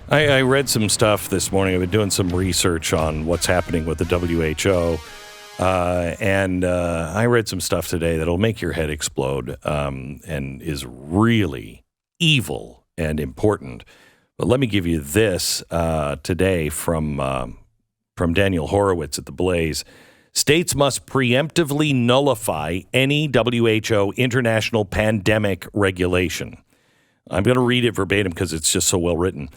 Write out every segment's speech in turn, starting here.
I read some stuff this morning. I've been doing some research on what's happening with the WHO. And I read some stuff today that'll make your head explode and is really evil and important. But let me give you this today from Daniel Horowitz at The Blaze. States must preemptively nullify any WHO international pandemic regulation. I'm going to read it verbatim because it's just so well written.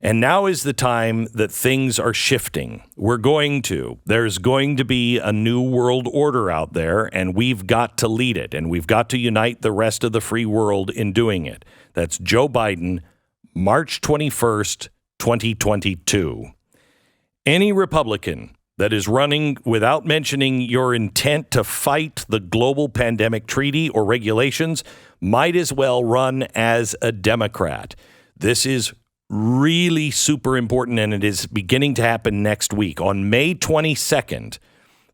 And now is the time that things are shifting. There's going to be a new world order out there, and we've got to lead it, and we've got to unite the rest of the free world in doing it. That's Joe Biden, March 21st, 2022. Any Republican that is running without mentioning your intent to fight the global pandemic treaty or regulations might as well run as a Democrat. This is really super important, and it is beginning to happen next week. On May 22nd,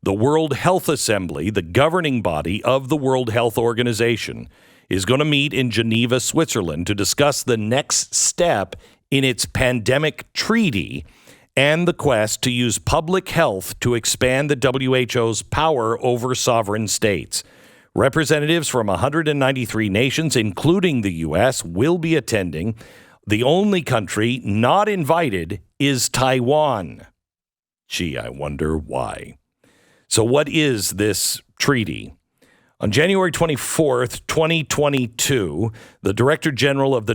the World Health Assembly, the governing body of the World Health Organization, is going to meet in Geneva, Switzerland to discuss the next step in its pandemic treaty and the quest to use public health to expand the WHO's power over sovereign states. Representatives from 193 nations, including the U.S., will be attending. The only country not invited is Taiwan. Gee, I wonder why. So what is this treaty? On January 24th, 2022, the Director General of the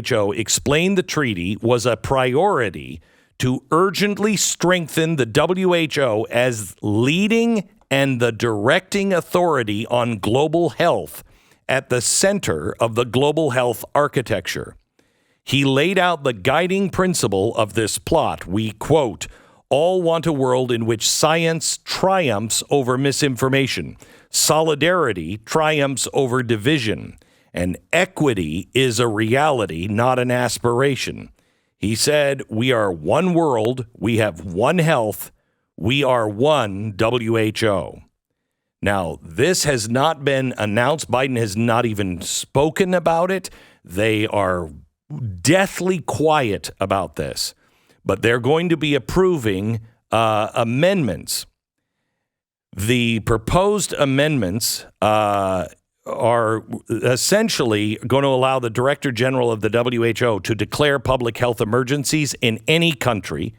WHO explained the treaty was a priority to urgently strengthen the WHO as leading and the directing authority on global health at the center of the global health architecture. He laid out the guiding principle of this plot. We quote, "All want a world in which science triumphs over misinformation, solidarity triumphs over division, and equity is a reality, not an aspiration." He said, "We are one world, we have one health, we are one WHO." Now, this has not been announced. Biden has not even spoken about it. They are deathly quiet about this, but they're going to be approving amendments. The proposed amendments are essentially going to allow the Director General of the WHO to declare public health emergencies in any country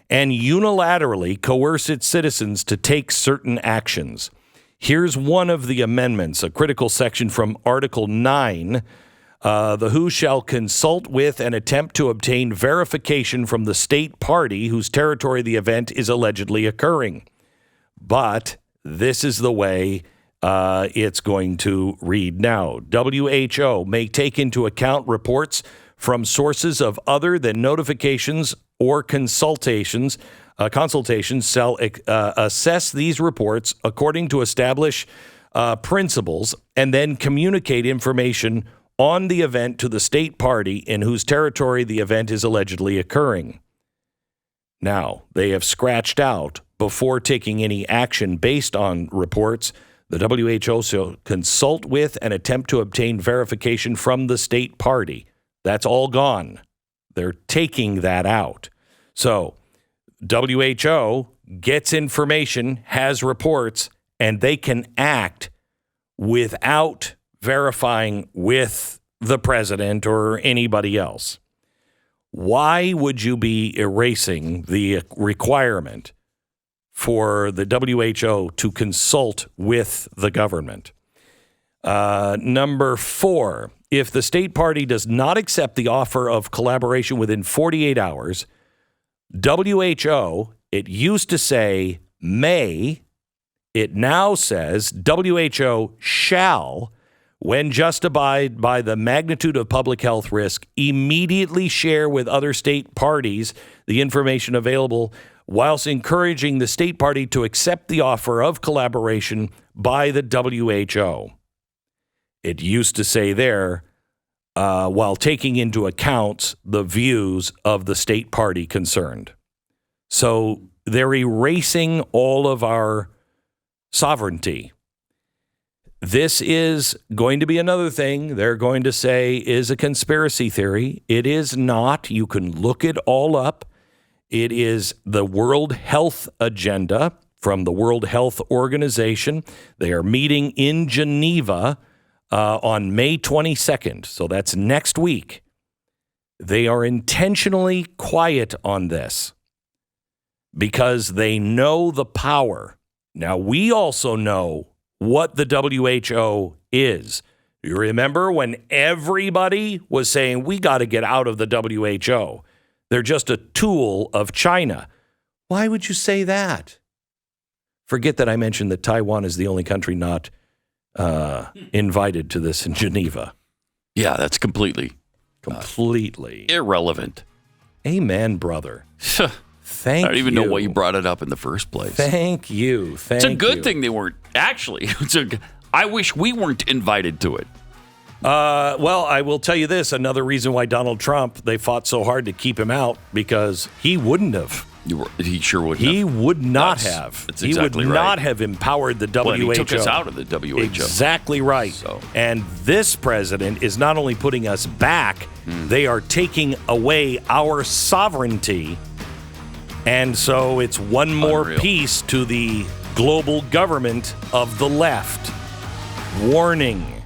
and unilaterally coerce its citizens to take certain actions. Here's one of the amendments, a critical section from Article 9. The WHO shall consult with and attempt to obtain verification from the state party whose territory the event is allegedly occurring. But this is the way it's going to read now. WHO may take into account reports from sources of other than notifications or consultations shall assess these reports according to established principles and then communicate information on the event to the state party in whose territory the event is allegedly occurring. Now, they have scratched out, before taking any action based on reports, the WHO shall consult with and attempt to obtain verification from the state party. That's all gone. They're taking that out. So, WHO gets information, has reports, and they can act without verifying with the president or anybody else. Why would you be erasing the requirement for the WHO to consult with the government? Number 4, if the state party does not accept the offer of collaboration within 48 hours, WHO, it used to say may, it now says WHO shall, when justified by the magnitude of public health risk, immediately share with other state parties the information available, whilst encouraging the state party to accept the offer of collaboration by the WHO. It used to say there, while taking into account the views of the state party concerned. So they're erasing all of our sovereignty. This is going to be another thing they're going to say is a conspiracy theory. It is not. You can look it all up. It is the World Health Agenda from the World Health Organization. They are meeting in Geneva on May 22nd. So that's next week. They are intentionally quiet on this because they know the power. Now, we also know what the WHO is. You remember when everybody was saying, we got to get out of the WHO. They're just a tool of China. Why would you say that? Forget that I mentioned that Taiwan is the only country not invited to this in Geneva. Yeah, that's completely irrelevant. Amen, brother. Thank you. I don't even know why you brought it up in the first place. Thank you. It's a good thing they weren't. Actually, I wish we weren't invited to it. Well, I will tell you this. Another reason why Donald Trump, they fought so hard to keep him out, because he wouldn't have. He sure wouldn't have. He would not have. That's exactly he would right. not have empowered the WHO. Well, he took us out of the WHO. Exactly right. So. And this president is not only putting us back, they are taking away our sovereignty. And so it's one more piece to the global government of the left. Warning.